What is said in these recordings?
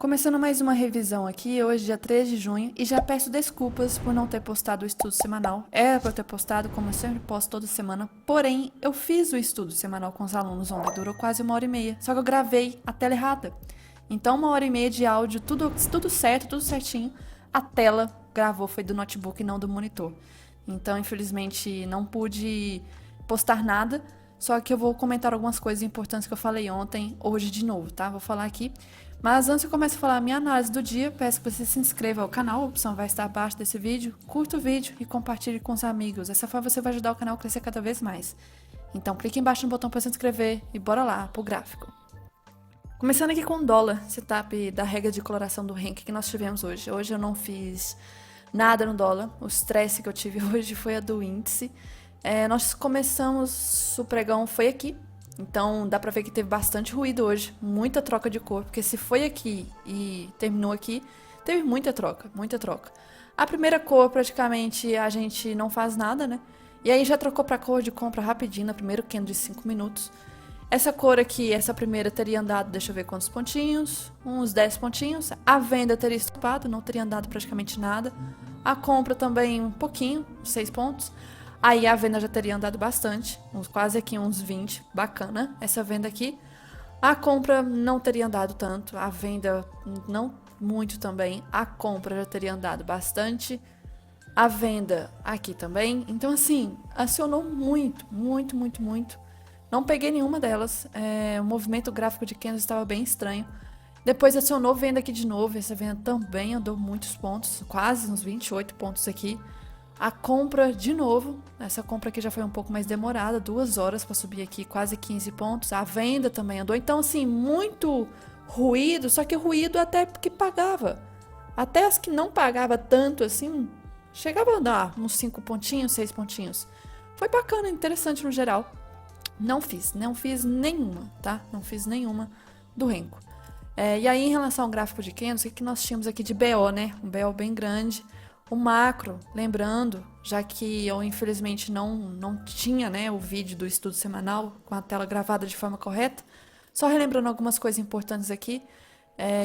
Começando mais uma revisão aqui, hoje dia 3 de junho, e já peço desculpas por não ter postado o estudo semanal. Era para eu ter postado, como eu sempre posto toda semana, porém, eu fiz o estudo semanal com os alunos ontem, durou quase 1h30, só que eu gravei a tela errada. Então, 1h30 de áudio, tudo certo, tudo certinho, a tela gravou, foi do notebook e não do monitor. Então, infelizmente, não pude postar nada, só que eu vou comentar algumas coisas importantes que eu falei ontem, hoje de novo, tá? Vou falar aqui. Mas antes eu começo a falar a minha análise do dia, peço que você se inscreva ao canal, a opção vai estar abaixo desse vídeo, curta o vídeo e compartilhe com os amigos. Dessa forma você vai ajudar o canal a crescer cada vez mais. Então clique embaixo no botão para se inscrever e bora lá pro gráfico. Começando aqui com o dólar, setup da regra de coloração do Henk que nós tivemos hoje. Hoje eu não fiz nada no dólar, o estresse que eu tive hoje foi a do índice. Nós começamos, o pregão foi aqui. Então dá pra ver que teve bastante ruído hoje, muita troca de cor, porque se foi aqui e terminou aqui, teve muita troca, muita troca. A primeira cor praticamente a gente não faz nada, né? E aí já trocou pra cor de compra rapidinho, no primeiro candle de 5 minutos. Essa cor aqui, essa primeira teria andado, deixa eu ver quantos pontinhos, uns 10 pontinhos. A venda teria estopado, não teria andado praticamente nada. A compra também um pouquinho, 6 pontos. Aí a venda já teria andado bastante, quase aqui uns 20, bacana essa venda aqui. A compra não teria andado tanto, a venda não muito também. A compra já teria andado bastante, a venda aqui também. Então assim, acionou muito, muito, muito, muito. Não peguei nenhuma delas, o movimento gráfico de candles estava bem estranho. Depois acionou venda aqui de novo, essa venda também andou muitos pontos, quase uns 28 pontos aqui. A compra de novo, essa compra aqui já foi um pouco mais demorada, 2 horas para subir aqui, quase 15 pontos. A venda também andou, então assim, muito ruído, só que ruído até que pagava. Até as que não pagava tanto assim, chegava a andar uns 5 pontinhos, 6 pontinhos. Foi bacana, interessante no geral. Não fiz nenhuma, tá? Não fiz nenhuma do Renko. E aí em relação ao gráfico de candles, o que nós tínhamos aqui de BO, né? Um BO bem grande. O macro, lembrando, já que eu infelizmente não tinha, né, o vídeo do estudo semanal com a tela gravada de forma correta, só relembrando algumas coisas importantes aqui,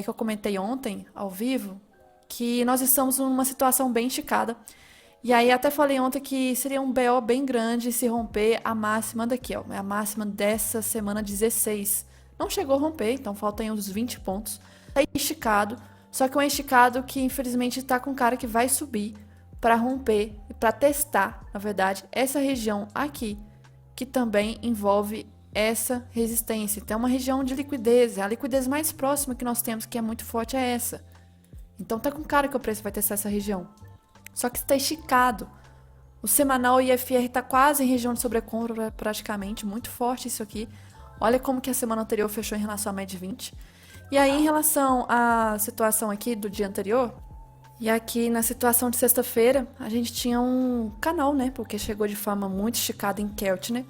que eu comentei ontem, ao vivo, que nós estamos numa situação bem esticada. E aí até falei ontem que seria um BO bem grande se romper a máxima daqui, ó, a máxima dessa semana 16. Não chegou a romper, então faltam uns 20 pontos. Tá esticado. Só que é um esticado que infelizmente está com cara que vai subir para romper, para testar, na verdade, essa região aqui, que também envolve essa resistência. Então é uma região de liquidez, a liquidez mais próxima que nós temos, que é muito forte, é essa. Então tá com cara que o preço vai testar essa região. Só que está esticado. O semanal IFR está quase em região de sobrecompra praticamente, muito forte isso aqui. Olha como que a semana anterior fechou em relação à média 20. E aí, em relação à situação aqui do dia anterior, e aqui na situação de sexta-feira, a gente tinha um canal, né? Porque chegou de forma muito esticada em Keltner.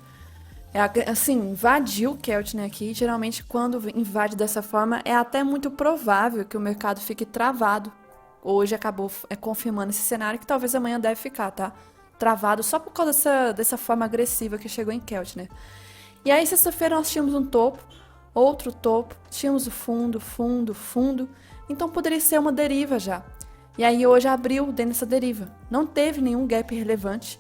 Assim, invadiu o Keltner aqui. Geralmente, quando invade dessa forma, é até muito provável que o mercado fique travado. Hoje acabou confirmando esse cenário, que talvez amanhã deve ficar, tá? Travado só por causa dessa forma agressiva que chegou em Keltner. E aí, sexta-feira, nós tínhamos um topo. Outro topo, tínhamos o fundo, fundo, então poderia ser uma deriva já. E aí hoje abriu dentro dessa deriva, não teve nenhum gap relevante,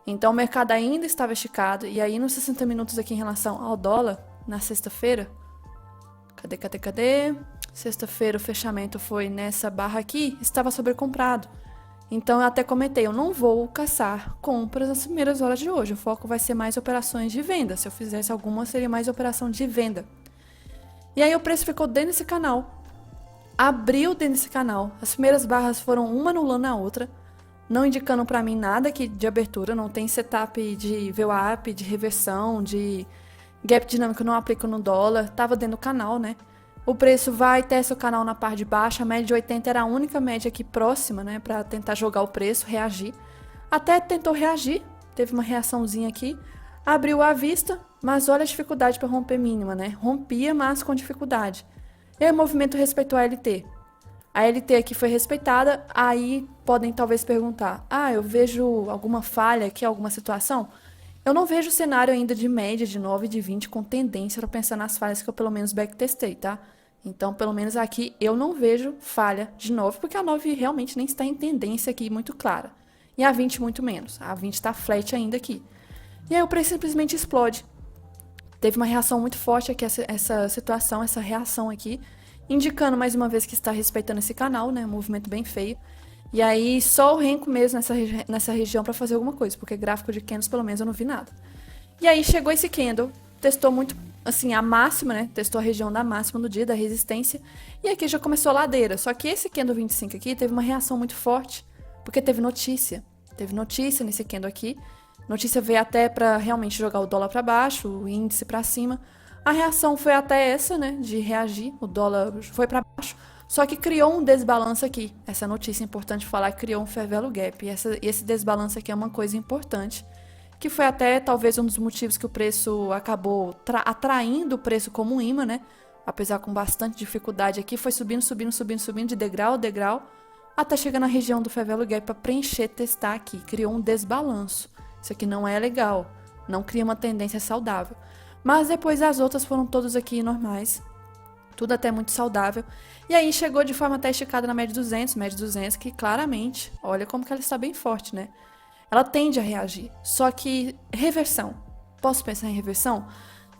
então o mercado ainda estava esticado, e aí nos 60 minutos aqui em relação ao dólar, na sexta-feira, cadê? Sexta-feira o fechamento foi nessa barra aqui, estava sobrecomprado. Então eu até comentei, eu não vou caçar compras nas primeiras horas de hoje, o foco vai ser mais operações de venda, se eu fizesse alguma seria mais operação de venda. E aí o preço ficou dentro desse canal, abriu dentro desse canal, as primeiras barras foram uma anulando a outra, não indicando para mim nada aqui de abertura, não tem setup de VWAP, de reversão, de gap dinâmico, não aplico no dólar, tava dentro do canal, né? O preço vai, testa o canal na parte de baixo, a média de 80 era a única média aqui próxima, né, para tentar jogar o preço, reagir. Até tentou reagir, teve uma reaçãozinha aqui, abriu à vista, mas olha a dificuldade para romper mínima, né? Rompia, mas com dificuldade. E aí o movimento respeitou a LT. A LT aqui foi respeitada, aí podem talvez perguntar, eu vejo alguma falha aqui, alguma situação? Eu não vejo cenário ainda de média de 9 e de 20 com tendência para pensar nas falhas que eu pelo menos backtestei, tá? Então, pelo menos aqui eu não vejo falha de 9, porque a 9 realmente nem está em tendência aqui muito clara. E a 20 muito menos. A 20 está flat ainda aqui. E aí o preço simplesmente explode. Teve uma reação muito forte aqui, essa situação, essa reação aqui, indicando mais uma vez que está respeitando esse canal, né? Um movimento bem feio. E aí só o Renko mesmo nessa região para fazer alguma coisa, porque gráfico de candles pelo menos eu não vi nada. E aí chegou esse candle, testou muito, assim, a máxima, né? Testou a região da máxima do dia, da resistência. E aqui já começou a ladeira. Só que esse candle 25 aqui teve uma reação muito forte, porque teve notícia. Teve notícia nesse candle aqui. Notícia veio até para realmente jogar o dólar para baixo, o índice para cima. A reação foi até essa, né? De reagir. O dólar foi para baixo. Só que criou um desbalanço aqui. Essa notícia é importante falar, criou um fair value gap. E esse desbalanço aqui é uma coisa importante, que foi até talvez um dos motivos que o preço acabou atraindo o preço como um imã, né? Apesar com bastante dificuldade aqui, foi subindo, subindo, subindo, subindo de degrau a degrau, até chegar na região do fair value gap para preencher, testar aqui. Criou um desbalanço. Isso aqui não é legal, não cria uma tendência saudável. Mas depois as outras foram todas aqui normais, tudo até muito saudável. E aí chegou de forma até esticada na média 200, que claramente, olha como que ela está bem forte, né? Ela tende a reagir. Só que reversão. Posso pensar em reversão?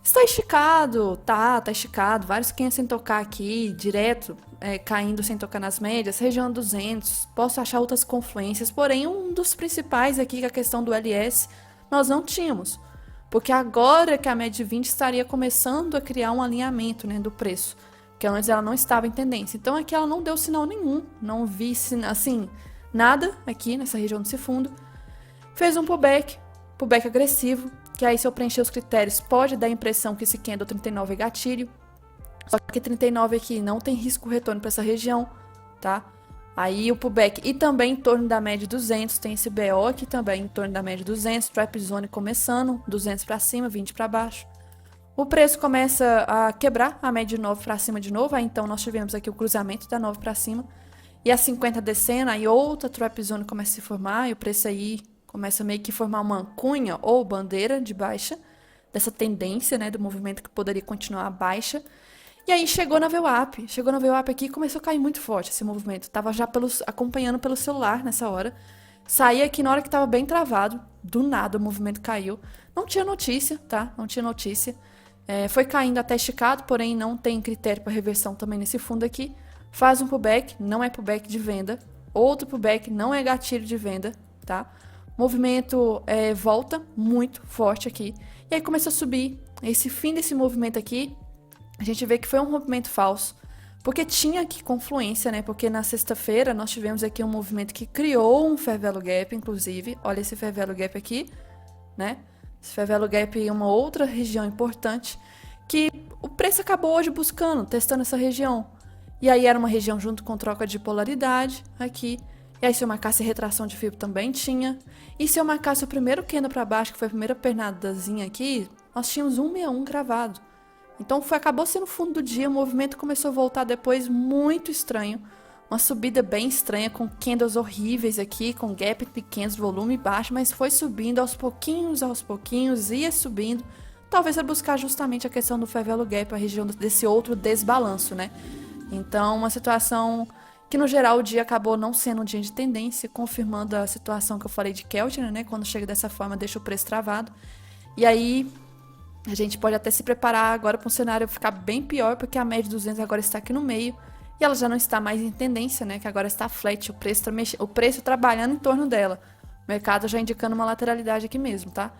Está esticado, tá esticado. Vários 500 sem tocar aqui, direto, caindo sem tocar nas médias. Região 200. Posso achar outras confluências. Porém, um dos principais aqui, que é a questão do LS, nós não tínhamos. Porque agora que a média de 20 estaria começando a criar um alinhamento, né, do preço. Porque antes ela não estava em tendência. Então aqui ela não deu sinal nenhum. Não vi, assim, nada aqui nessa região desse fundo. Fez um pullback agressivo, que aí se eu preencher os critérios pode dar a impressão que esse candle 39 é gatilho. Só que 39 aqui não tem risco retorno para essa região, tá? Aí o pullback e também em torno da média 200, tem esse BO aqui também em torno da média 200, trap zone começando, 200 para cima, 20 para baixo. O preço começa a quebrar a média de 9 para cima de novo, aí então nós tivemos aqui o cruzamento da 9 para cima. E a 50 descendo, aí outra trap zone começa a se formar, e o preço aí começa meio que formar uma cunha ou bandeira de baixa, dessa tendência, né, do movimento que poderia continuar baixa. E aí chegou na VWAP. Chegou na VWAP aqui e começou a cair muito forte esse movimento. Tava já acompanhando pelo celular nessa hora. Saí aqui na hora que tava bem travado. Do nada o movimento caiu. Não tinha notícia, tá? Não tinha notícia. Foi caindo até esticado, porém não tem critério para reversão também nesse fundo aqui. Faz um pullback, não é pullback de venda. Outro pullback, não é gatilho de venda, tá? Movimento volta muito forte aqui. E aí começou a subir. Esse fim desse movimento aqui, a gente vê que foi um rompimento falso. Porque tinha aqui confluência, né? Porque na sexta-feira nós tivemos aqui um movimento que criou um fair value gap, inclusive. Olha esse fair value gap aqui, né? Esse fair value gap é uma outra região importante que o preço acabou hoje buscando, testando essa região. E aí era uma região junto com troca de polaridade aqui. E aí se eu marcasse retração de fibra também tinha. E se eu marcasse o primeiro candle para baixo, que foi a primeira pernadazinha aqui, nós tínhamos 161 gravado. Então acabou sendo o fundo do dia, o movimento começou a voltar depois muito estranho. Uma subida bem estranha, com candles horríveis aqui, com gap pequenos, volume baixo, mas foi subindo aos pouquinhos, ia subindo. Talvez para buscar justamente a questão do fair value gap, a região desse outro desbalanço, né? Então, uma situação que no geral o dia acabou não sendo um dia de tendência, confirmando a situação que eu falei de Keltner, né? Quando chega dessa forma, deixa o preço travado. E aí a gente pode até se preparar agora para um cenário ficar bem pior, porque a média de 200 agora está aqui no meio e ela já não está mais em tendência, né? Que agora está flat, o preço trabalhando em torno dela. O mercado já indicando uma lateralidade aqui mesmo, tá?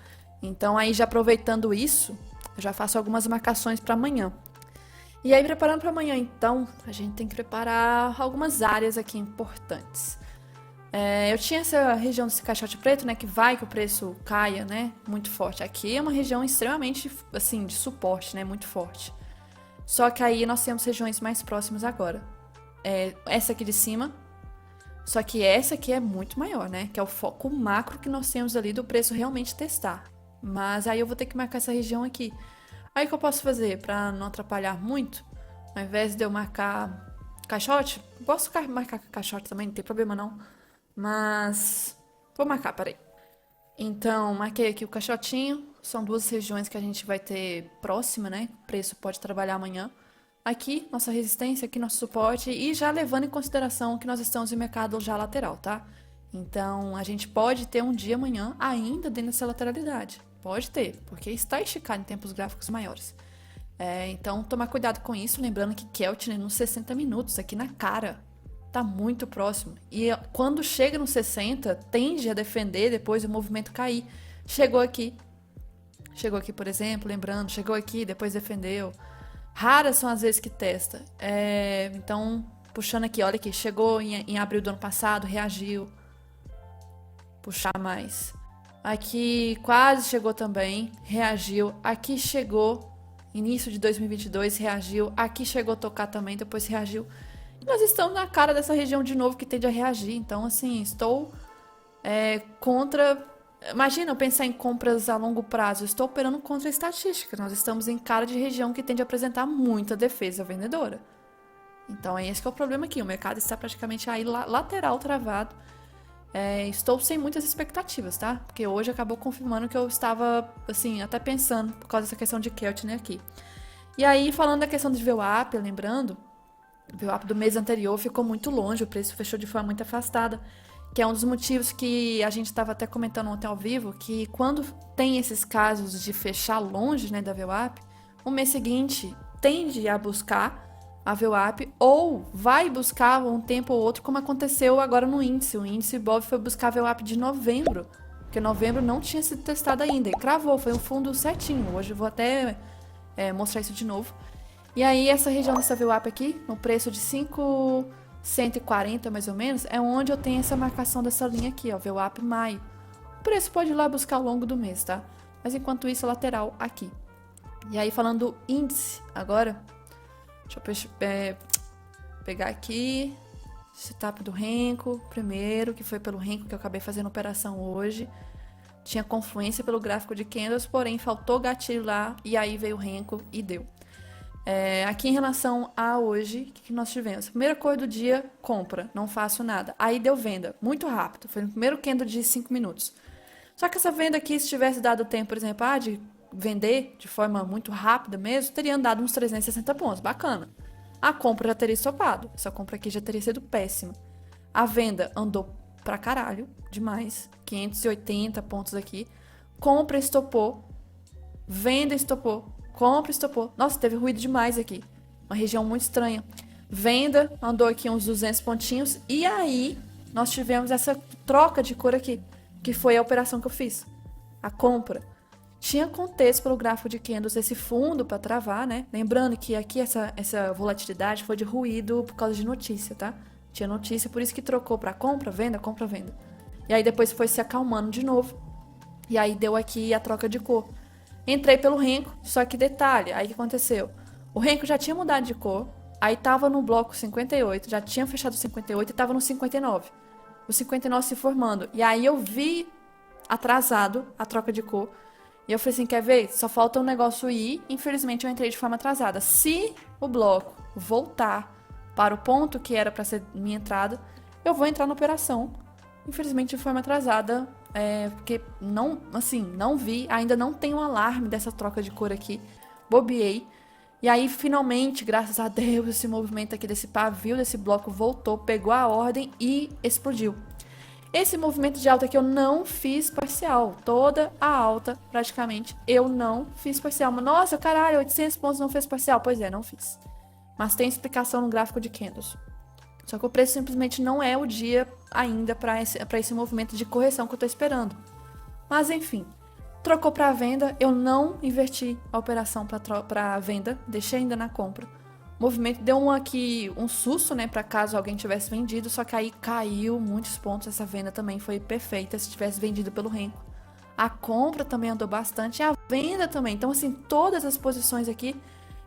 Então aí já aproveitando isso, eu já faço algumas marcações para amanhã. E aí preparando para amanhã, então, a gente tem que preparar algumas áreas aqui importantes. Eu tinha essa região desse caixote preto, né, que vai que o preço caia, né, muito forte. Aqui é uma região extremamente, assim, de suporte, né, muito forte. Só que aí nós temos regiões mais próximas agora. Essa aqui de cima, só que essa aqui é muito maior, né, que é o foco macro que nós temos ali do preço realmente testar. Mas aí eu vou ter que marcar essa região aqui. Aí o que eu posso fazer para não atrapalhar muito? Ao invés de eu marcar caixote, posso marcar caixote também, não tem problema não. Mas vou marcar, peraí. Então, marquei aqui o caixotinho. São duas regiões que a gente vai ter próxima, né? O preço pode trabalhar amanhã. aqui nossa resistência, aqui nosso suporte e já levando em consideração que nós estamos em mercado já lateral, tá? Então a gente pode ter um dia amanhã ainda dentro dessa lateralidade. Pode ter, porque está esticado em tempos gráficos maiores. Então tomar cuidado com isso, lembrando que Keltner nos 60 minutos aqui na cara tá muito próximo. E quando chega nos 60, tende a defender depois o movimento cair. Chegou aqui, por exemplo, lembrando, chegou aqui, depois defendeu. Raras são as vezes que testa. Então, puxando aqui, olha aqui, chegou em abril do ano passado, reagiu. Puxar mais. Aqui quase chegou também, reagiu. Aqui chegou, início de 2022, reagiu. Aqui chegou a tocar também, depois reagiu. E nós estamos na cara dessa região de novo que tende a reagir. Então, assim, estou contra. Imagina eu pensar em compras a longo prazo. Eu estou operando contra a estatística. Nós estamos em cara de região que tende a apresentar muita defesa vendedora. Então, esse que é o problema aqui. O mercado está praticamente aí lateral travado. Estou sem muitas expectativas, tá? Porque hoje acabou confirmando que eu estava, assim, até pensando por causa dessa questão de Keltner aqui. E aí, falando da questão de VWAP, lembrando, o VWAP do mês anterior ficou muito longe, o preço fechou de forma muito afastada, que é um dos motivos que a gente estava até comentando ontem ao vivo, que quando tem esses casos de fechar longe, né, da VWAP, o mês seguinte tende a buscar a VWAP ou vai buscar um tempo ou outro, como aconteceu agora no índice. O índice Ibov foi buscar a VWAP de novembro, porque novembro não tinha sido testado ainda, e cravou, foi um fundo certinho. Hoje eu vou até mostrar isso de novo. E aí essa região dessa VWAP aqui, no preço de 5,140 mais ou menos, é onde eu tenho essa marcação dessa linha aqui, ó, VWAP maio. O preço pode ir lá buscar ao longo do mês, tá? Mas enquanto isso, lateral aqui. E aí falando do índice agora, deixa eu pegar aqui, setup do Renko, primeiro, que foi pelo Renko que eu acabei fazendo operação hoje. Tinha confluência pelo gráfico de candles, porém faltou gatilho lá, e aí veio o Renko e deu. Aqui em relação a hoje, o que nós tivemos? Primeira cor do dia, compra, não faço nada. Aí deu venda, muito rápido, foi no primeiro candle de 5 minutos. Só que essa venda aqui, se tivesse dado tempo, por exemplo, de vender de forma muito rápida mesmo, teria andado uns 360 pontos, bacana. A compra já teria estopado, essa compra aqui já teria sido péssima. A venda andou pra caralho, demais, 580 pontos aqui. Compra estopou, venda estopou, compra estopou. Nossa, teve ruído demais aqui, uma região muito estranha. Venda andou aqui uns 200 pontinhos e aí nós tivemos essa troca de cor aqui, que foi a operação que eu fiz, a compra. Tinha contexto pelo gráfico de candles esse fundo para travar, né? Lembrando que aqui essa volatilidade foi de ruído por causa de notícia, tá? Tinha notícia, por isso que trocou para compra, venda, compra, venda. E aí depois foi se acalmando de novo. E aí deu aqui a troca de cor. Entrei pelo Renko, só que detalhe, aí o que aconteceu? O Renko já tinha mudado de cor, aí tava no bloco 58, já tinha fechado o 58 e tava no 59. O 59 se formando. E aí eu vi atrasado a troca de cor. E eu falei assim, quer ver? Só falta um negócio ir. Infelizmente eu entrei de forma atrasada. Se o bloco voltar para o ponto que era para ser minha entrada, eu vou entrar na operação. Infelizmente de forma atrasada, porque não vi, ainda não tem um alarme dessa troca de cor aqui. Bobeei. E aí, finalmente, graças a Deus, esse movimento aqui desse pavio, desse bloco voltou, pegou a ordem e explodiu. Esse movimento de alta aqui eu não fiz parcial. Toda a alta, praticamente, eu não fiz parcial. Mas, nossa, caralho, 800 pontos não fez parcial. Pois é, não fiz. Mas tem explicação no gráfico de candles. Só que o preço simplesmente não é o dia ainda para esse movimento de correção que eu tô esperando. Mas, enfim. Trocou para venda, eu não inverti a operação para venda. Deixei ainda na compra. O movimento deu um susto, né, para caso alguém tivesse vendido, só que aí caiu muitos pontos, essa venda também foi perfeita se tivesse vendido pelo Renko. A compra também andou bastante, e a venda também. Então, assim, todas as posições aqui,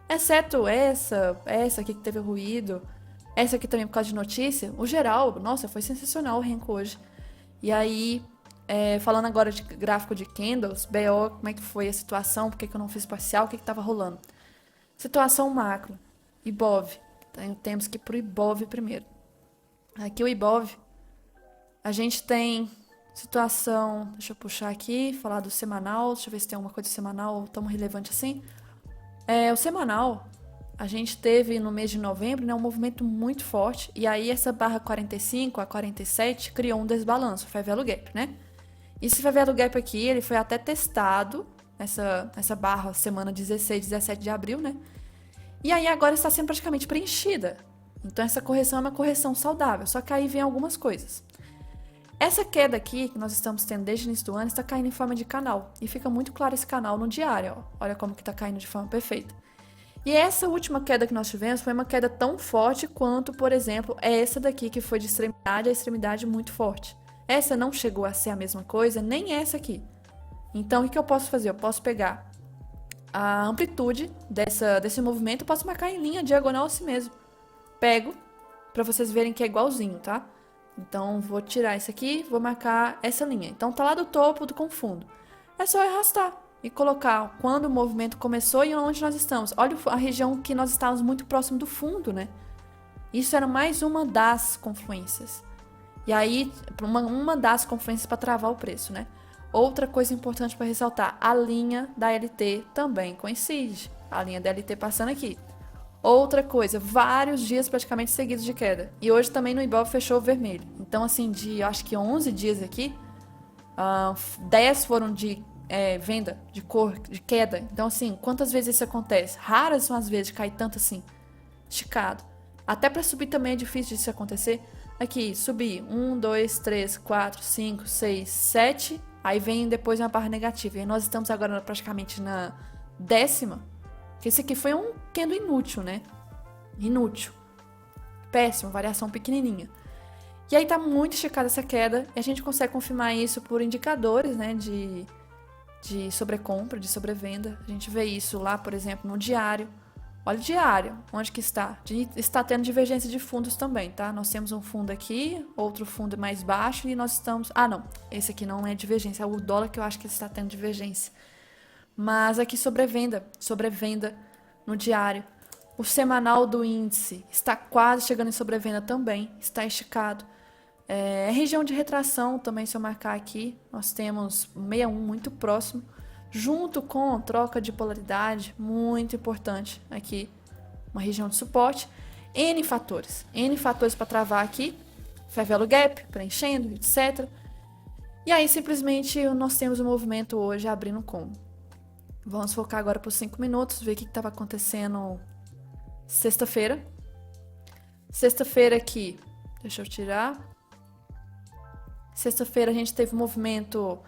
exceto essa aqui que teve ruído, essa aqui também por causa de notícia, o geral, nossa, foi sensacional o Renko hoje. E aí, falando agora de gráfico de candles, BO, como é que foi a situação, por que eu não fiz parcial, o que estava rolando. Situação macro. Ibov. Então, temos que ir pro Ibov primeiro. Aqui o Ibov, a gente tem situação, deixa eu puxar aqui, falar do semanal, deixa eu ver se tem alguma coisa semanal tão relevante assim. O semanal, a gente teve no mês de novembro, né, um movimento muito forte, e aí essa barra 45 a 47 criou um desbalanço, o Fair Value Gap, né? Esse Fair Value Gap aqui, ele foi até testado, essa barra semana 16, 17 de abril, né? E aí agora está sendo praticamente preenchida. Então essa correção é uma correção saudável, só que aí vem algumas coisas. Essa queda aqui, que nós estamos tendo desde o início do ano, está caindo em forma de canal. E fica muito claro esse canal no diário, ó. Olha como que está caindo de forma perfeita. E essa última queda que nós tivemos foi uma queda tão forte quanto, por exemplo, essa daqui, que foi de extremidade a extremidade muito forte. Essa não chegou a ser a mesma coisa, nem essa aqui. Então, o que eu posso fazer? Eu posso pegar a amplitude desse movimento e posso marcar em linha diagonal assim mesmo. Pego, para vocês verem que é igualzinho, tá? Então, vou tirar isso aqui, vou marcar essa linha. Então, tá lá do topo do fundo. É só arrastar e colocar quando o movimento começou e onde nós estamos. Olha a região que nós estávamos muito próximo do fundo, né? Isso era mais uma das confluências. E aí, uma das confluências para travar o preço, né? Outra coisa importante para ressaltar, a linha da LT também coincide. A linha da LT passando aqui. Outra coisa, vários dias praticamente seguidos de queda. E hoje também no Ibov fechou vermelho. Então, assim, de acho que 11 dias aqui, 10 foram de venda, de queda. Então, assim, quantas vezes isso acontece? Raras são as vezes de cair tanto assim, esticado. Até para subir também é difícil disso acontecer. Aqui, subir 1, 2, 3, 4, 5, 6, 7. Aí vem depois uma barra negativa. E nós estamos agora praticamente na 10ª. Que esse aqui foi um candle inútil, né? Inútil. Péssimo, variação pequenininha. E aí tá muito esticada essa queda. E a gente consegue confirmar isso por indicadores, né? De sobrecompra, de sobrevenda. A gente vê isso lá, por exemplo, no diário. Olha o diário, onde que está? Está tendo divergência de fundos também, tá? Nós temos um fundo aqui, outro fundo mais baixo e nós estamos... Ah, não, esse aqui não é divergência, é o dólar que eu acho que está tendo divergência. Mas aqui sobrevenda no diário. O semanal do índice está quase chegando em sobrevenda também, está esticado. Região de retração também, se eu marcar aqui, nós temos 61 muito próximo, junto com troca de polaridade, muito importante aqui, uma região de suporte. N fatores para travar aqui, Fair Value Gap, preenchendo, etc. E aí, simplesmente, nós temos o movimento hoje abrindo como? Vamos focar agora por 5 minutos, ver o que estava acontecendo sexta-feira. Sexta-feira aqui, deixa eu tirar. Sexta-feira a gente teve um movimento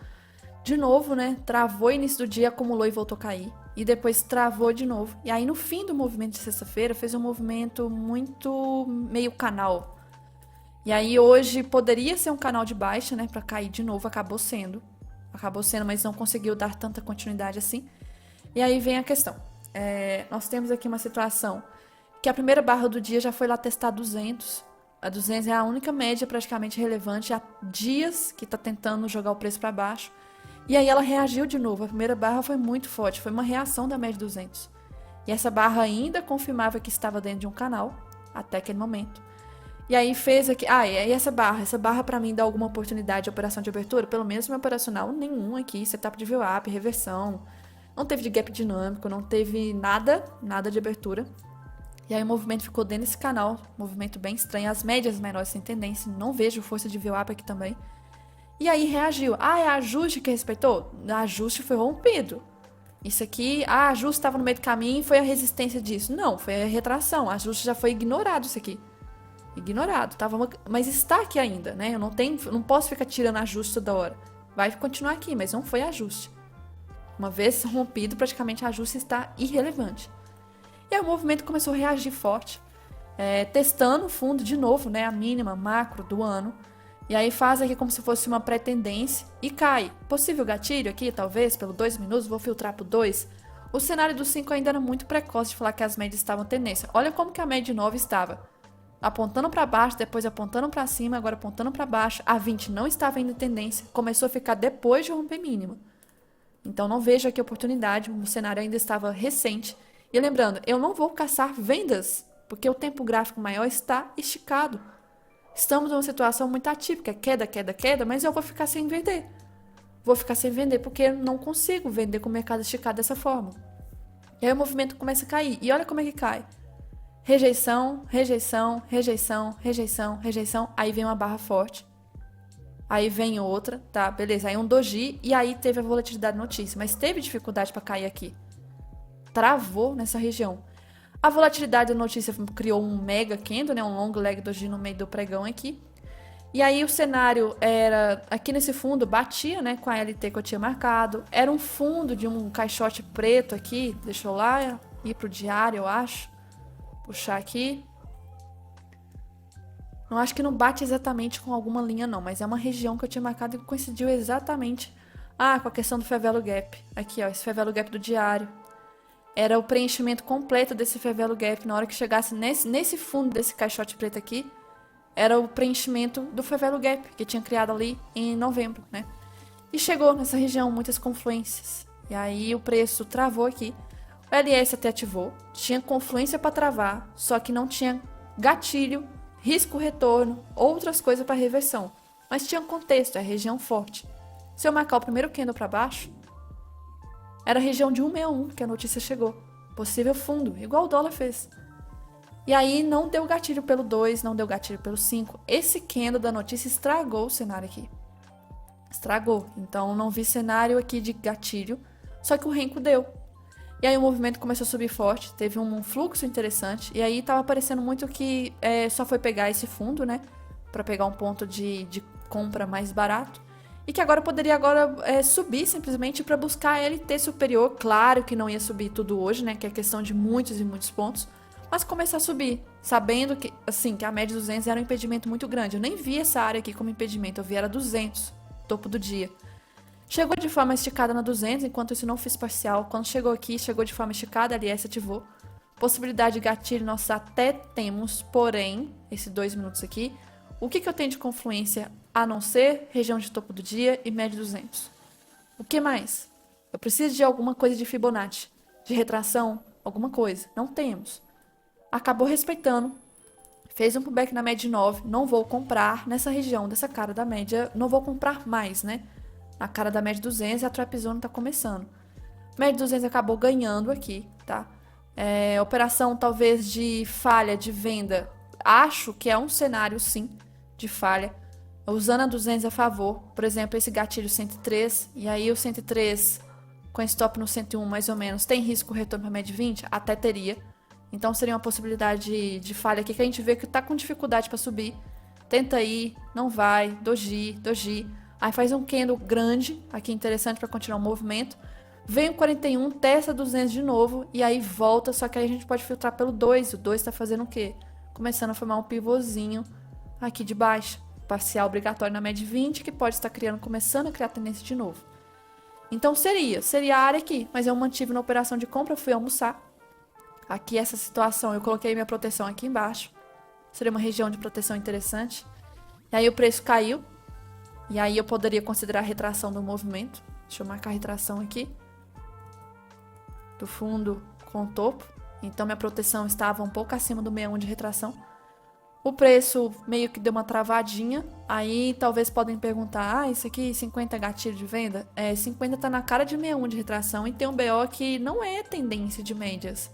de novo, né? Travou início do dia, acumulou e voltou a cair. E depois travou de novo. E aí no fim do movimento de sexta-feira fez um movimento muito meio canal. E aí hoje poderia ser um canal de baixa, né? Pra cair de novo, acabou sendo, mas não conseguiu dar tanta continuidade assim. E aí vem a questão. Nós temos aqui uma situação que a primeira barra do dia já foi lá testar 200. A 200 é a única média praticamente relevante há dias que está tentando jogar o preço para baixo. E aí ela reagiu de novo. A primeira barra foi muito forte, foi uma reação da média 200. E essa barra ainda confirmava que estava dentro de um canal, até aquele momento. E aí fez aqui... e essa barra para mim dá alguma oportunidade de operação de abertura? Pelo menos no operacional nenhum aqui, setup de VWAP, reversão. Não teve de gap dinâmico, não teve nada de abertura. E aí o movimento ficou dentro desse canal, movimento bem estranho. As médias menores sem tendência, não vejo força de VWAP aqui também. E aí reagiu. É ajuste que respeitou? Ajuste foi rompido. Isso aqui, ajuste estava no meio do caminho e foi a resistência disso. Não, foi a retração. Ajuste já foi ignorado isso aqui. Ignorado. Mas está aqui ainda, né? Eu não posso ficar tirando ajuste toda hora. Vai continuar aqui, mas não foi ajuste. Uma vez rompido, praticamente ajuste está irrelevante. E aí o movimento começou a reagir forte. Testando o fundo de novo, né? A mínima macro do ano. E aí faz aqui como se fosse uma pré-tendência e cai. Possível gatilho aqui, talvez, pelo 2 minutos, vou filtrar pro 2. O cenário do 5 ainda era muito precoce de falar que as médias estavam tendência. Olha como que a média 9 estava. Apontando para baixo, depois apontando para cima, agora apontando para baixo. A 20 não estava ainda em tendência, começou a ficar depois de romper mínima. Então não vejo aqui oportunidade, o cenário ainda estava recente. E lembrando, eu não vou caçar vendas, porque o tempo gráfico maior está esticado. Estamos numa situação muito atípica, queda, mas eu vou ficar sem vender. Vou ficar sem vender porque eu não consigo vender com o mercado esticado dessa forma. E aí o movimento começa a cair. E olha como é que cai. rejeição, rejeição, rejeição, rejeição, rejeição. Aí vem uma barra forte. Aí vem outra, tá? Beleza. Aí um doji e aí teve a volatilidade notícia. Mas teve dificuldade para cair aqui. Travou nessa região. A volatilidade da notícia criou um mega candle, né? Um long leg doji no meio do pregão aqui. E aí o cenário era, aqui nesse fundo, batia, né, com a LT que eu tinha marcado. Era um fundo de um caixote preto aqui. Deixa eu lá ir pro diário, eu acho. Puxar aqui. Não acho que não bate exatamente com alguma linha, não. Mas é uma região que eu tinha marcado e coincidiu exatamente com a questão do Favelo Gap. Aqui, ó, esse Favelo Gap do diário. Era o preenchimento completo desse Favelo Gap. Na hora que chegasse nesse fundo desse caixote preto aqui, era o preenchimento do Favelo Gap, que tinha criado ali em novembro, né? E chegou nessa região, muitas confluências. E aí o preço travou aqui. O LS até ativou, tinha confluência para travar, só que não tinha gatilho, risco retorno, outras coisas para reversão. Mas tinha um contexto, é região forte. Se eu marcar o primeiro candle para baixo, era a região de 161 que a notícia chegou. Possível fundo, igual o dólar fez. E aí não deu gatilho pelo 2, não deu gatilho pelo 5. Esse candle da notícia estragou o cenário aqui. Estragou. Então não vi cenário aqui de gatilho, só que o renko deu. E aí o movimento começou a subir forte, teve um fluxo interessante. E aí tava parecendo muito que só foi pegar esse fundo, né? Pra pegar um ponto de compra mais barato. E que agora poderia subir simplesmente para buscar a LT superior. Claro que não ia subir tudo hoje, né? Que é questão de muitos e muitos pontos. Mas começar a subir, sabendo que, assim, que a média 200 era um impedimento muito grande. Eu nem vi essa área aqui como impedimento, eu vi era 200, topo do dia. Chegou de forma esticada na 200, enquanto isso não fiz parcial. Quando chegou aqui, chegou de forma esticada, a LS ativou. Possibilidade de gatilho nós até temos, porém, esses 2 minutos aqui, o que eu tenho de confluência a não ser região de topo do dia e média 200? O que mais? Eu preciso de alguma coisa de Fibonacci, de retração, alguma coisa. Não temos. Acabou respeitando, fez um pullback na média 9, não vou comprar nessa região dessa cara da média, não vou comprar mais, né? Na cara da média 200 e a trap zone tá começando. Média 200 acabou ganhando aqui, tá? Operação talvez de falha de venda, acho que é um cenário sim, de falha. Usando a 200 a favor, por exemplo, esse gatilho 103, e aí o 103 com stop no 101 mais ou menos, tem risco retorno para média 20? Até teria. Então seria uma possibilidade de falha aqui que a gente vê que tá com dificuldade para subir. Tenta ir, não vai, doji. Aí faz um candle grande, aqui interessante para continuar o movimento. Vem o 41, testa 200 de novo e aí volta, só que aí a gente pode filtrar pelo 2. O 2 tá fazendo o quê? Começando a formar um pivôzinho aqui de baixa. Parcial obrigatório na média 20, que pode estar começando a criar tendência de novo. Então seria a área aqui, mas eu mantive na operação de compra, fui almoçar. Aqui essa situação, eu coloquei minha proteção aqui embaixo. Seria uma região de proteção interessante. E aí o preço caiu. E aí eu poderia considerar a retração do movimento. Deixa eu marcar a retração aqui. Do fundo com o topo. Então minha proteção estava um pouco acima do 61 de retração. O preço meio que deu uma travadinha. Aí talvez podem perguntar, isso aqui 50 é gatilho de venda? 50 tá na cara de 61 de retração e tem um BO que não é tendência de médias.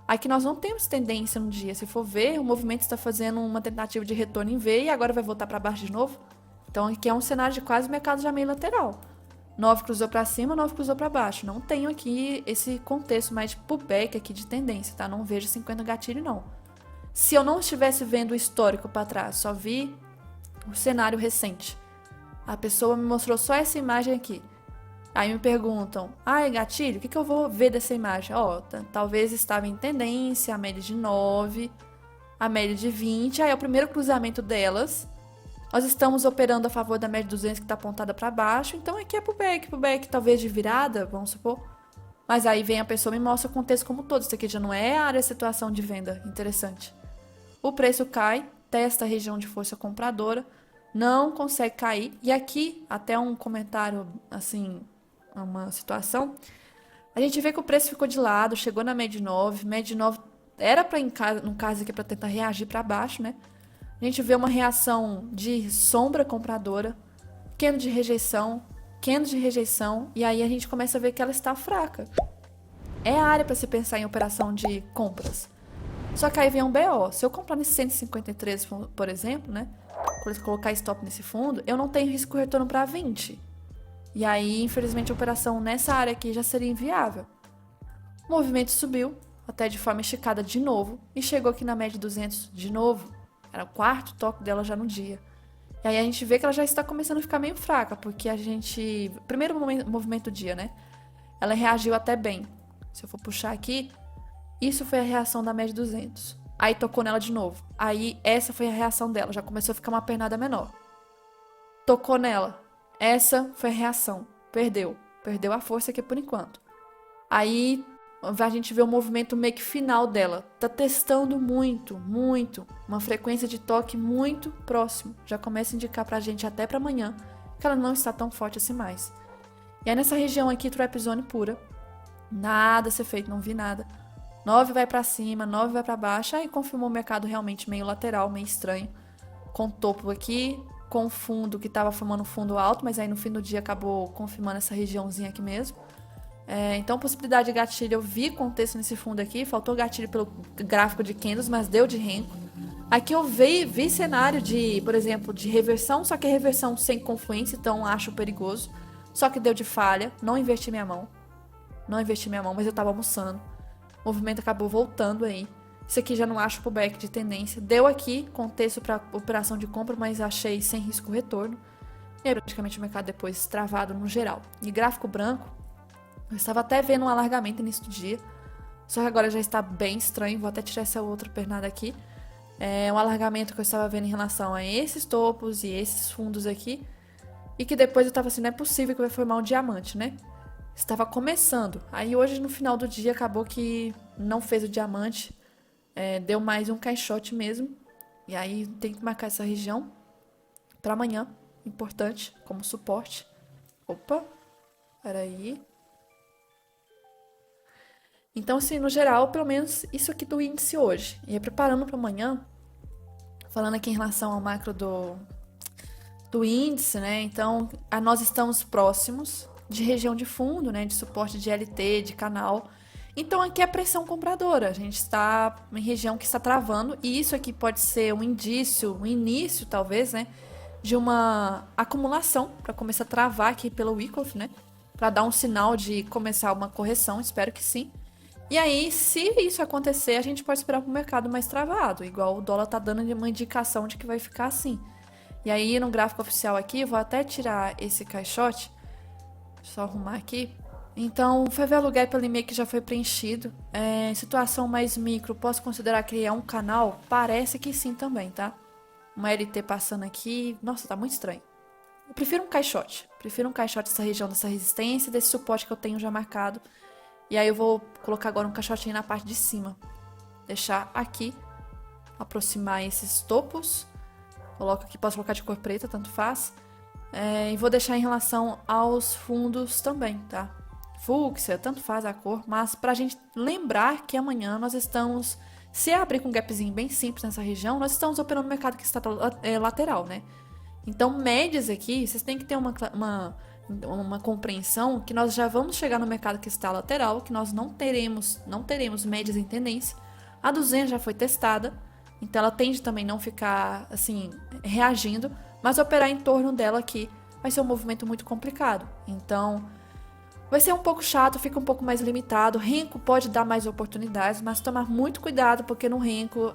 Aqui nós não temos tendência no dia. Se for ver, o movimento está fazendo uma tentativa de retorno em V e agora vai voltar para baixo de novo. Então aqui é um cenário de quase mercado já meio lateral. 9 cruzou para cima, 9 cruzou para baixo. Não tenho aqui esse contexto mais de pullback aqui de tendência, tá? Não vejo 50 gatilho não. Se eu não estivesse vendo o histórico para trás, só vi o cenário recente. A pessoa me mostrou só essa imagem aqui. Aí me perguntam, é gatilho? O que eu vou ver dessa imagem? Talvez estava em tendência, a média de 9, a média de 20, aí é o primeiro cruzamento delas. Nós estamos operando a favor da média de 200 que está apontada para baixo, então aqui é pullback talvez de virada, vamos supor. Mas aí vem a pessoa e me mostra o contexto como todo, isso aqui já não é a área de situação de venda, interessante. O preço cai, testa a região de força compradora, não consegue cair, e aqui até um comentário assim... uma situação, a gente vê que o preço ficou de lado, chegou na média 9, média 9 era para, no caso aqui, para tentar reagir para baixo, né? A gente vê uma reação de sombra compradora, candle de rejeição, e aí a gente começa a ver que ela está fraca. É a área para se pensar em operação de compras. Só que aí vem um BO. Se eu comprar nesse 153, por exemplo, né? Colocar stop nesse fundo, eu não tenho risco retorno para 20. E aí, infelizmente, a operação nessa área aqui já seria inviável. O movimento subiu, até de forma esticada de novo, e chegou aqui na média de 200 de novo. Era o quarto toque dela já no dia. E aí a gente vê que ela já está começando a ficar meio fraca, porque a gente... Primeiro movimento do dia, né? Ela reagiu até bem. Se eu for puxar aqui, isso foi a reação da média de 200. Aí tocou nela de novo. Aí essa foi a reação dela, já começou a ficar uma pernada menor. Tocou nela. Essa foi a reação. Perdeu. Perdeu a força aqui por enquanto. Aí a gente vê o movimento meio que final dela. Tá testando muito, muito. Uma frequência de toque muito próximo. Já começa a indicar pra gente até pra amanhã que ela não está tão forte assim mais. E aí nessa região aqui, trap zone pura. Nada a ser feito, não vi nada. 9 vai pra cima, 9 vai pra baixo. Aí confirmou o mercado realmente meio lateral, meio estranho. Com topo aqui, com fundo que tava formando fundo alto, mas aí no fim do dia acabou confirmando essa regiãozinha aqui mesmo. Então, possibilidade de gatilho, eu vi contexto nesse fundo aqui, faltou gatilho pelo gráfico de candles, mas deu de renko. Aqui eu vi cenário de, por exemplo, de reversão, só que reversão sem confluência, então acho perigoso. Só que deu de falha, não inverti minha mão, mas eu tava almoçando. O movimento acabou voltando aí. Isso aqui já não acho pullback de tendência. Deu aqui contexto para operação de compra, mas achei sem risco retorno. E aí praticamente o mercado depois travado no geral. E gráfico branco, eu estava até vendo um alargamento início do dia. Só que agora já está bem estranho. Vou até tirar essa outra pernada aqui. É um alargamento que eu estava vendo em relação a esses topos e esses fundos aqui. E que depois eu estava assim, não é possível que vai formar um diamante, né? Estava começando. Aí hoje no final do dia acabou que não fez o diamante. Deu mais um caixote mesmo. E aí tem que marcar essa região para amanhã. Importante, como suporte. Opa, peraí. Então, assim, no geral, pelo menos isso aqui do índice hoje. E aí, preparando para amanhã, falando aqui em relação ao macro do índice, né? Então, nós estamos próximos de região de fundo, né? De suporte de LT, de canal. Então, aqui é a pressão compradora. A gente está em região que está travando. E isso aqui pode ser um indício, um início, talvez, né? De uma acumulação para começar a travar aqui pelo Wyckoff, né? Para dar um sinal de começar uma correção, espero que sim. E aí, se isso acontecer, a gente pode esperar para o mercado mais travado, igual o dólar tá dando uma indicação de que vai ficar assim. E aí, no gráfico oficial aqui, eu vou até tirar esse caixote, só arrumar aqui. Então, foi ver o gap ali meio que já foi preenchido. Situação mais micro, posso considerar que é um canal? Parece que sim também, tá? Uma LT passando aqui, nossa, tá muito estranho. Eu prefiro um caixote dessa região, dessa resistência, desse suporte que eu tenho já marcado. E aí eu vou colocar agora um caixotinho na parte de cima. Deixar aqui. Aproximar esses topos. Coloco aqui, posso colocar de cor preta, tanto faz. E vou deixar em relação aos fundos também, tá? Fúcsia, tanto faz a cor. Mas pra gente lembrar que amanhã nós estamos... Se abrir com um gapzinho bem simples nessa região, nós estamos operando no mercado que está lateral, né? Então, médias aqui, vocês têm que ter uma compreensão que nós já vamos chegar no mercado que está lateral, que nós não teremos médias em tendência. A 200 já foi testada, então ela tende também não ficar assim reagindo, mas operar em torno dela aqui vai ser um movimento muito complicado. Então vai ser um pouco chato, fica um pouco mais limitado. Renko pode dar mais oportunidades, mas tomar muito cuidado, porque no Renko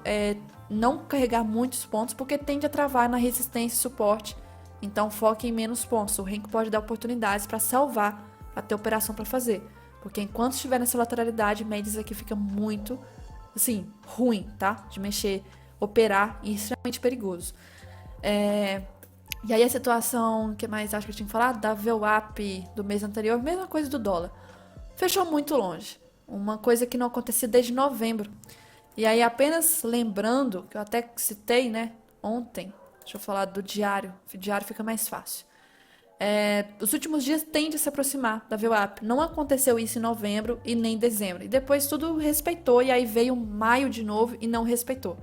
não carregar muitos pontos, porque tende a travar na resistência e suporte. Então foque em menos pontos. O Renko pode dar oportunidades para salvar, para ter operação para fazer. Porque enquanto estiver nessa lateralidade, médias aqui fica muito, assim, ruim, tá? De mexer, operar e extremamente perigoso. E aí a situação, que mais acho que eu tinha falado, da VWAP do mês anterior, mesma coisa do dólar. Fechou muito longe. Uma coisa que não acontecia desde novembro. E aí apenas lembrando, que eu até citei, né, ontem, deixa eu falar do diário, o diário fica mais fácil. Os últimos dias tendem a se aproximar da VWAP. Não aconteceu isso em novembro e nem em dezembro. E depois tudo respeitou, e aí veio maio de novo e não respeitou.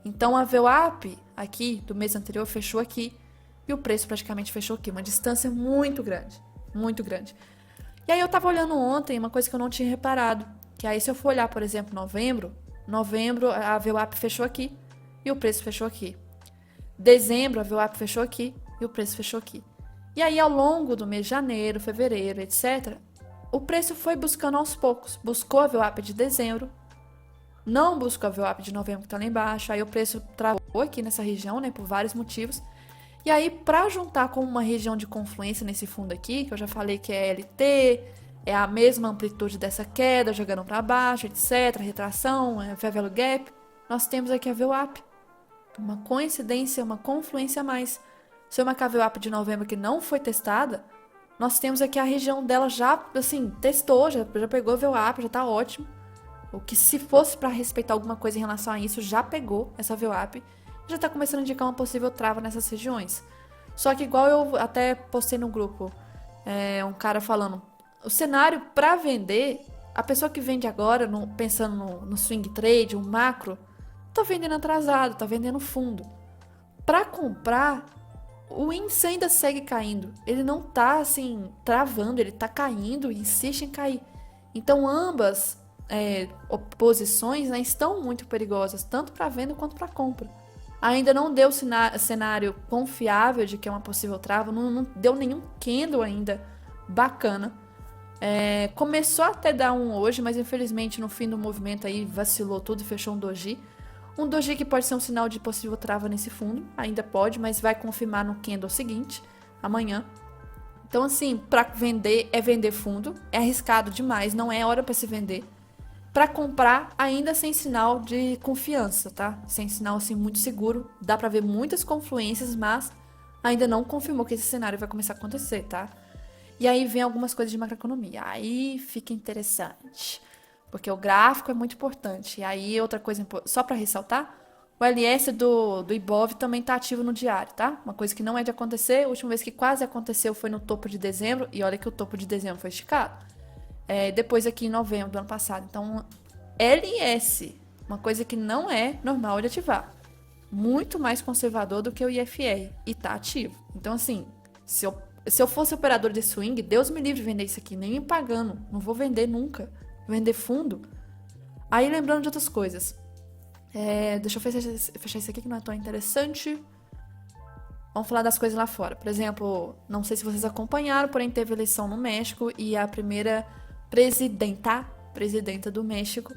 Então a VWAP aqui do mês anterior fechou aqui. E o preço praticamente fechou aqui, uma distância muito grande, muito grande. E aí eu tava olhando ontem uma coisa que eu não tinha reparado, que aí se eu for olhar, por exemplo, novembro, Novembro, a VWAP fechou aqui e o preço fechou aqui. Dezembro, a VWAP fechou aqui e o preço fechou aqui. E aí, ao longo do mês de janeiro, fevereiro, etc., o preço foi buscando aos poucos. Buscou a VWAP de dezembro, não buscou a VWAP de novembro, que tá lá embaixo. Aí o preço travou aqui nessa região, né, por vários motivos. E aí, para juntar com uma região de confluência nesse fundo aqui, que eu já falei que é LT, é a mesma amplitude dessa queda, jogando para baixo, etc., retração, fair value gap, nós temos aqui a VWAP. Uma coincidência, uma confluência a mais. Se uma VWAP de novembro que não foi testada, nós temos aqui a região dela já, assim, testou, já pegou a VWAP, já tá ótimo. O que se fosse para respeitar alguma coisa em relação a isso, já pegou essa VWAP. Já tá começando a indicar uma possível trava nessas regiões. Só que igual eu até postei no grupo, um cara falando, o cenário para vender, a pessoa que vende agora, pensando no swing trade, um macro, tá vendendo atrasado, tá vendendo fundo. Para comprar, o índice ainda segue caindo. Ele não tá, assim, travando, ele tá caindo e insiste em cair. Então, ambas posições, né, estão muito perigosas, tanto para venda quanto para compra. Ainda não deu cenário confiável de que é uma possível trava, não deu nenhum candle ainda bacana. Começou até dar um hoje, mas infelizmente no fim do movimento aí vacilou tudo e fechou um doji. Um doji que pode ser um sinal de possível trava nesse fundo, ainda pode, mas vai confirmar no candle seguinte, amanhã. Então assim, para vender é vender fundo, é arriscado demais, não é hora para se vender. Para comprar, ainda sem sinal de confiança, tá? Sem sinal assim muito seguro, dá para ver muitas confluências, mas ainda não confirmou que esse cenário vai começar a acontecer, tá? E aí vem algumas coisas de macroeconomia. Aí fica interessante, porque o gráfico é muito importante. E aí outra coisa, só para ressaltar, o LS do Ibov também tá ativo no diário, tá? Uma coisa que não é de acontecer, a última vez que quase aconteceu foi no topo de dezembro, e olha que o topo de dezembro foi esticado. Depois aqui em novembro do ano passado. Então, LS, uma coisa que não é normal de ativar. Muito mais conservador do que o IFR, e tá ativo. Então, assim, se eu fosse operador de swing, Deus me livre de vender isso aqui, nem me pagando. Não vou vender nunca. Vender fundo. Aí, lembrando de outras coisas. Deixa eu fechar isso aqui que não é tão interessante. Vamos falar das coisas lá fora. Por exemplo, não sei se vocês acompanharam, porém teve eleição no México e a primeira presidenta do México,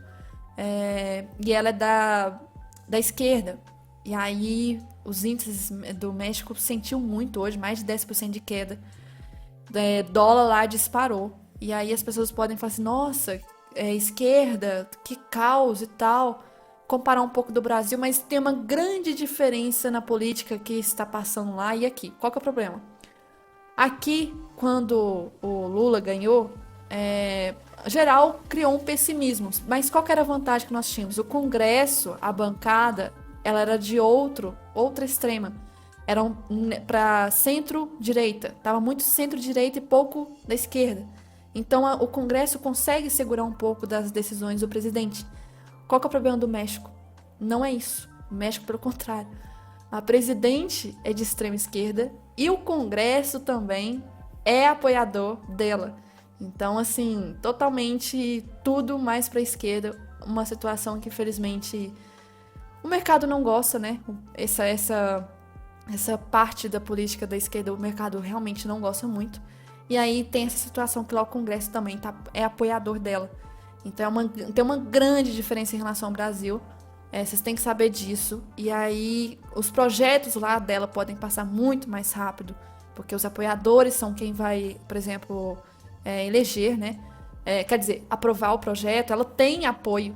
e ela é da esquerda. E aí os índices do México sentiu muito hoje, mais de 10% de queda. Dólar lá disparou. E aí as pessoas podem falar assim, nossa, esquerda, que caos e tal. Comparar um pouco do Brasil, mas tem uma grande diferença na política que está passando lá e aqui. Qual que é o problema? Aqui, quando o Lula ganhou, geral criou um pessimismo. Mas qual que era a vantagem que nós tínhamos? O Congresso, a bancada, ela era de outra extrema. Era para centro-direita. Tava muito centro-direita e pouco da esquerda. Então o Congresso consegue segurar um pouco das decisões do presidente. Qual que é o problema do México? Não é isso. O México, pelo contrário. A presidente é de extrema esquerda e o Congresso também é apoiador dela. Então, assim, totalmente tudo mais para a esquerda. Uma situação que, infelizmente, o mercado não gosta, né? Essa parte da política da esquerda, o mercado realmente não gosta muito. E aí tem essa situação que lá o Congresso também é apoiador dela. Então tem uma grande diferença em relação ao Brasil. Vocês têm que saber disso. E aí os projetos lá dela podem passar muito mais rápido, porque os apoiadores são quem vai, por exemplo, eleger, né? Quer dizer, aprovar o projeto. Ela tem apoio.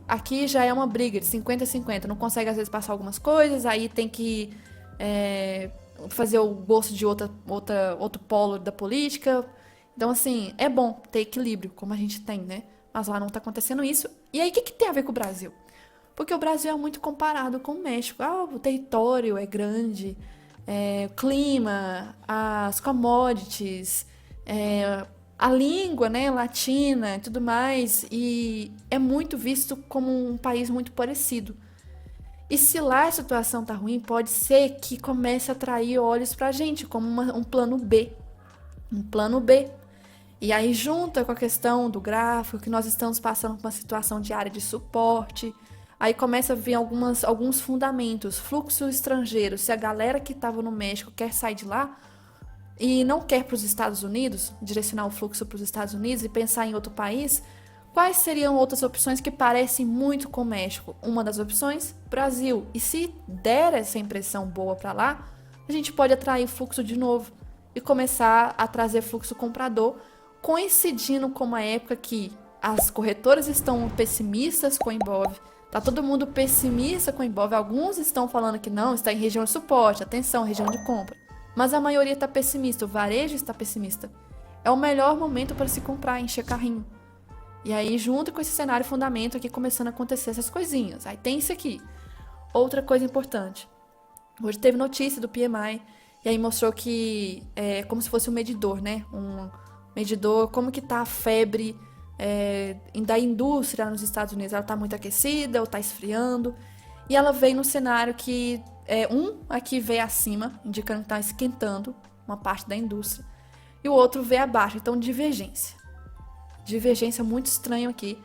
Aqui já é uma briga de 50-50. Não consegue às vezes passar algumas coisas, aí tem que fazer o gosto de outro polo da política. Então, assim, é bom ter equilíbrio, como a gente tem, né? Mas lá não tá acontecendo isso. E aí, o que tem a ver com o Brasil? Porque o Brasil é muito comparado com o México. O território é grande, o clima, as commodities, a língua, né, latina e tudo mais. E é muito visto como um país muito parecido. E se lá a situação tá ruim, pode ser que comece a atrair olhos pra gente, como um plano B. Um plano B. E aí junta com a questão do gráfico, que nós estamos passando por uma situação de área de suporte. Aí começa a vir alguns fundamentos. Fluxo estrangeiro. Se a galera que estava no México quer sair de lá e não quer para os Estados Unidos, direcionar o fluxo para os Estados Unidos e pensar em outro país, quais seriam outras opções que parecem muito com o México? Uma das opções, Brasil. E se der essa impressão boa para lá, a gente pode atrair fluxo de novo e começar a trazer fluxo comprador, coincidindo com uma época que as corretoras estão pessimistas com o Ibov, tá todo mundo pessimista com o Ibov, alguns estão falando que não, está em região de suporte, atenção, região de compra, mas a maioria está pessimista, o varejo está pessimista. É o melhor momento para se comprar, encher carrinho. E aí, junto com esse cenário fundamento aqui, começando a acontecer essas coisinhas. Aí tem isso aqui. Outra coisa importante. Hoje teve notícia do PMI, e aí mostrou que é como se fosse um medidor, né? Um medidor, como que tá a febre da indústria nos Estados Unidos. Ela tá muito aquecida ou tá esfriando? E ela veio no cenário que aqui veio acima, indicando que tá esquentando uma parte da indústria, e o outro veio abaixo, então divergência. Divergência muito estranho aqui.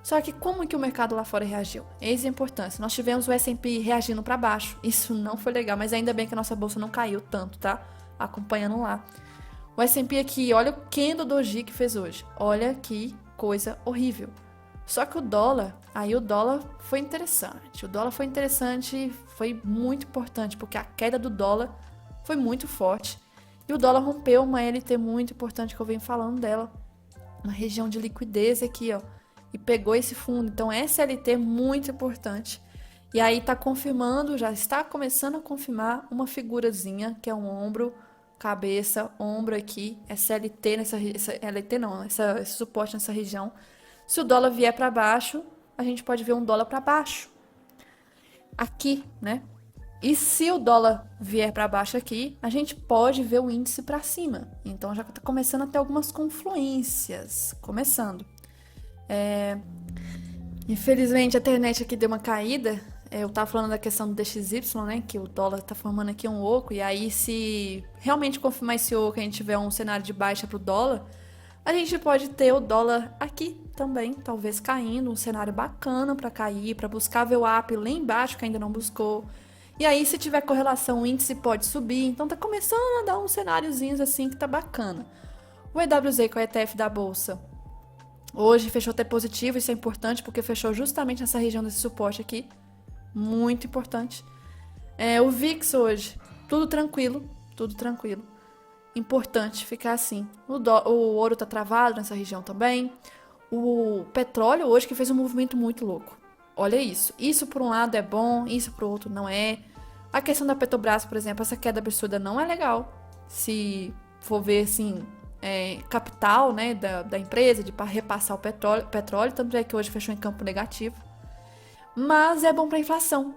Só que como que o mercado lá fora reagiu? Eis a importância. Nós tivemos o S&P reagindo para baixo. Isso não foi legal, mas ainda bem que a nossa bolsa não caiu tanto, tá? Acompanhando lá. O S&P aqui, olha o candle doji que fez hoje. Olha que coisa horrível. Só que o dólar foi interessante. O dólar foi interessante, foi muito importante, porque a queda do dólar foi muito forte. E o dólar rompeu uma LT muito importante que eu venho falando dela. Uma região de liquidez aqui, ó. E pegou esse fundo. Então, SLT é muito importante. E aí tá confirmando, já está começando a confirmar uma figurazinha, que é um ombro, cabeça, ombro aqui, SLT LT não, esse suporte nessa região. Se o dólar vier para baixo, a gente pode ver um dólar para baixo. Aqui, né? E se o dólar vier para baixo aqui, a gente pode ver o índice para cima. Então já está começando a ter algumas confluências. Começando. Infelizmente a internet aqui deu uma caída. Eu tava falando da questão do DXY, né? Que o dólar tá formando aqui um oco. E aí, se realmente confirmar esse oco, a gente tiver um cenário de baixa pro dólar, a gente pode ter o dólar aqui também, talvez caindo, um cenário bacana para cair, para buscar ver o up lá embaixo que ainda não buscou. E aí, se tiver correlação, o índice pode subir. Então tá começando a dar uns cenáriozinhos assim que tá bacana. O EWZ, que é o ETF da bolsa, hoje fechou até positivo, isso é importante porque fechou justamente nessa região desse suporte aqui. Muito importante. O VIX hoje, tudo tranquilo, tudo tranquilo. Importante ficar assim. O ouro tá travado nessa região também. O petróleo hoje que fez um movimento muito louco. Olha isso. Isso por um lado é bom, isso por outro não é. A questão da Petrobras, por exemplo, essa queda absurda não é legal. Se for ver assim, capital, né, da empresa, para repassar o petróleo, tanto é que hoje fechou em campo negativo. Mas é bom para a inflação.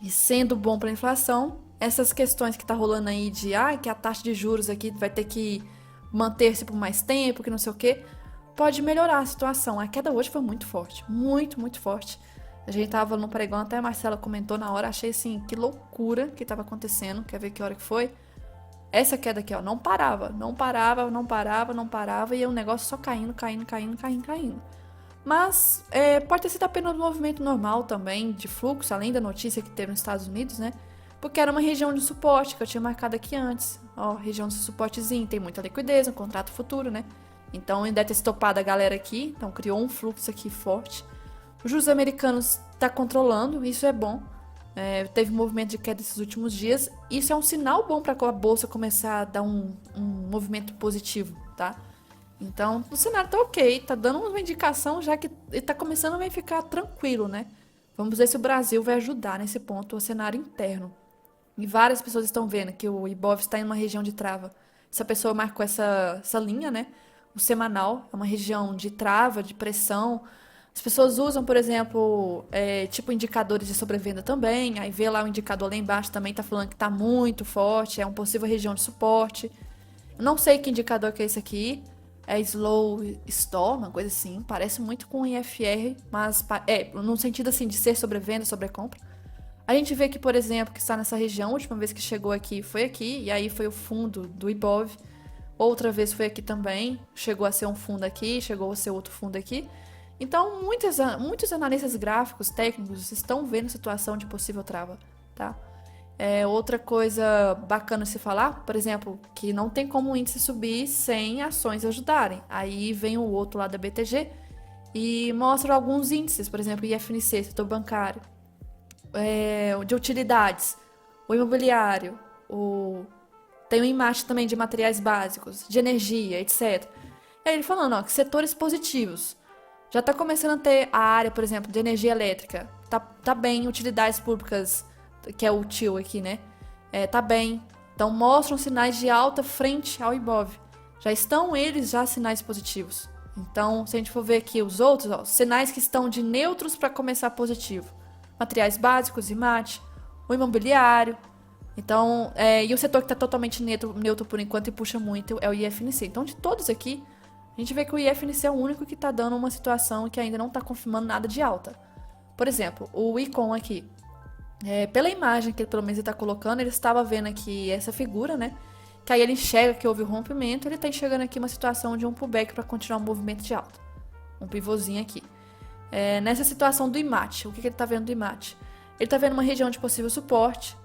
E sendo bom para a inflação, essas questões que tá rolando aí de que a taxa de juros aqui vai ter que manter-se por mais tempo, que não sei o quê, pode melhorar a situação. A queda hoje foi muito forte, muito, muito forte. A gente tava no pregão, até a Marcela comentou na hora, achei assim, que loucura que tava acontecendo, quer ver que hora que foi? Essa queda aqui, ó, não parava, e o negócio só caindo. Mas pode ter sido apenas um movimento normal também, de fluxo, além da notícia que teve nos Estados Unidos, né? Porque era uma região de suporte que eu tinha marcado aqui antes. Ó, região de suportezinho, tem muita liquidez, um contrato futuro, né? Então, deve ter estopado a galera aqui, então criou um fluxo aqui forte. Os juros americanos tá controlando, isso é bom. Teve movimento de queda esses últimos dias. Isso é um sinal bom para a bolsa começar a dar um movimento positivo, tá? Então, o cenário tá ok, tá dando uma indicação já que tá começando a ficar tranquilo, né? Vamos ver se o Brasil vai ajudar nesse ponto, o cenário interno. E várias pessoas estão vendo que o Ibov está em uma região de trava. Essa pessoa marcou essa linha, né? O semanal é uma região de trava, de pressão. As pessoas usam, por exemplo, tipo indicadores de sobrevenda também. Aí vê lá o indicador lá embaixo também, tá falando que tá muito forte, é uma possível região de suporte. Eu não sei que indicador que é esse aqui. É slow store, uma coisa assim. Parece muito com o IFR, mas no sentido assim de ser sobrevenda, sobrecompra. A gente vê que, por exemplo, que está nessa região, a última vez que chegou aqui foi aqui, e aí foi o fundo do Ibov. Outra vez foi aqui também, chegou a ser um fundo aqui, chegou a ser outro fundo aqui. Então, muitos analistas gráficos, técnicos, estão vendo situação de possível trava, tá? Outra coisa bacana se falar, por exemplo, que não tem como o índice subir sem ações ajudarem. Aí vem o outro lá da BTG e mostra alguns índices, por exemplo, IFNC, setor bancário, de utilidades, o imobiliário, tem o IMAT também de materiais básicos, de energia, etc. E aí ele falando, ó, que setores positivos. Já está começando a ter a área, por exemplo, de energia elétrica. Tá bem, utilidades públicas, que é o TIL aqui, né? Tá bem. Então mostram sinais de alta frente ao Ibov. Já estão eles já sinais positivos. Então, se a gente for ver aqui os outros, ó, sinais que estão de neutros para começar positivo. Materiais básicos, IMAT, o imobiliário. Então, e o setor que está totalmente neutro por enquanto e puxa muito é o IFNC. Então, de todos aqui, a gente vê que o IFNC é o único que está dando uma situação que ainda não está confirmando nada de alta. Por exemplo, o Icon aqui. Pela imagem que ele pelo menos está colocando, ele estava vendo aqui essa figura, né? Que aí ele enxerga que houve o rompimento, ele está enxergando aqui uma situação de um pullback para continuar um movimento de alta. Um pivôzinho aqui. Nessa situação do IMAT, o que ele está vendo do IMAT? Ele está vendo uma região de possível suporte,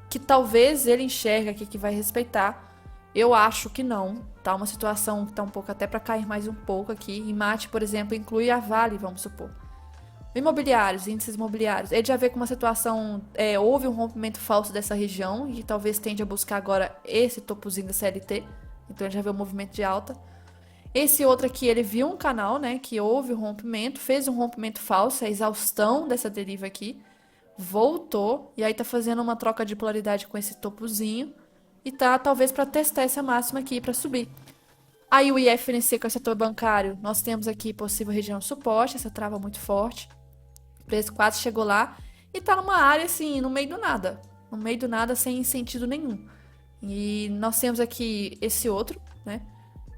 que talvez ele enxerga aqui que vai respeitar. Eu acho que não, tá? Uma situação que tá um pouco até para cair mais um pouco aqui. IMAT, por exemplo, inclui a Vale, vamos supor. Imobiliários, índices imobiliários. Ele já vê que uma situação, houve um rompimento falso dessa região e talvez tende a buscar agora esse topozinho da CLT. Então ele já vê o movimento de alta. Esse outro aqui, ele viu um canal, né, que houve um rompimento, fez um rompimento falso, a exaustão dessa deriva aqui, voltou e aí tá fazendo uma troca de polaridade com esse topozinho e tá talvez para testar essa máxima aqui para subir. Aí o IFNC, que é o setor bancário, nós temos aqui possível região de suporte, essa trava muito forte. O preço quase chegou lá e tá numa área assim, no meio do nada. No meio do nada, sem sentido nenhum. E nós temos aqui esse outro, né?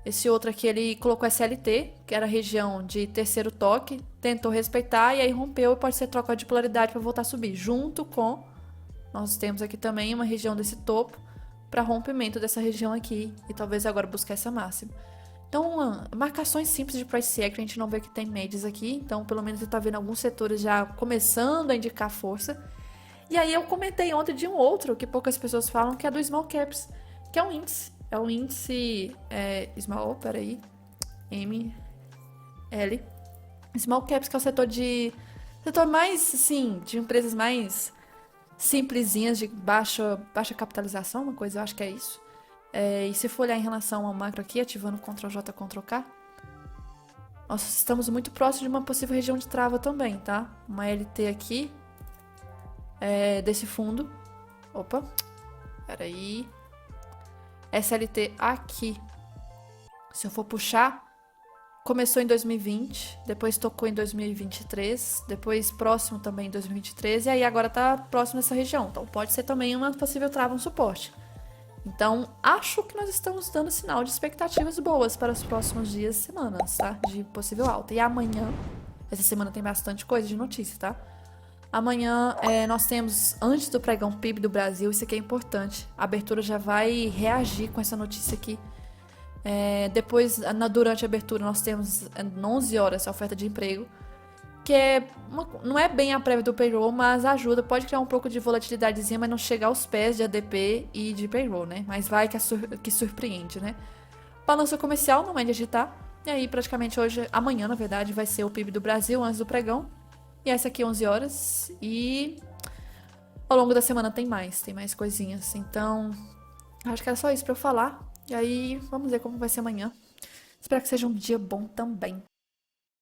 Esse outro aqui, ele colocou SLT, que era a região de terceiro toque, tentou respeitar e aí rompeu e pode ser troca de polaridade para voltar a subir. Junto com, nós temos aqui também uma região desse topo para rompimento dessa região aqui e talvez agora buscar essa máxima. Então, marcações simples de price action, a gente não vê que tem médias aqui, então pelo menos ele está vendo alguns setores já começando a indicar força. E aí eu comentei ontem de um outro que poucas pessoas falam, que é do Small Caps, que é um índice. É um índice Small, peraí, ML. Small Caps, que é o setor mais, assim, de empresas mais simplesinhas, de baixa capitalização, uma coisa, eu acho que é isso. E se for olhar em relação ao macro aqui, ativando Ctrl J, Ctrl K, nós estamos muito próximo de uma possível região de trava também, tá? Uma LT aqui, desse fundo. Opa, peraí. SLT aqui. Se eu for puxar, começou em 2020, depois tocou em 2023, depois próximo também em 2023, e aí agora tá próximo dessa região. Então pode ser também uma possível trava, um suporte. Então, acho que nós estamos dando sinal de expectativas boas para os próximos dias e semanas, tá? De possível alta. E amanhã, essa semana tem bastante coisa de notícia, tá? Amanhã nós temos, antes do pregão PIB do Brasil, isso aqui é importante. A abertura já vai reagir com essa notícia aqui. Depois, durante a abertura, nós temos 11 horas a oferta de emprego, que não é bem a prévia do payroll, mas ajuda, pode criar um pouco de volatilidadezinha, mas não chegar aos pés de ADP e de payroll, né? Mas vai que surpreende, né? Balança comercial não é de agitar, e aí praticamente amanhã, na verdade, vai ser o PIB do Brasil antes do pregão, e essa aqui 11 horas, e ao longo da semana tem mais coisinhas, então acho que era só isso pra eu falar, e aí vamos ver como vai ser amanhã. Espero que seja um dia bom também.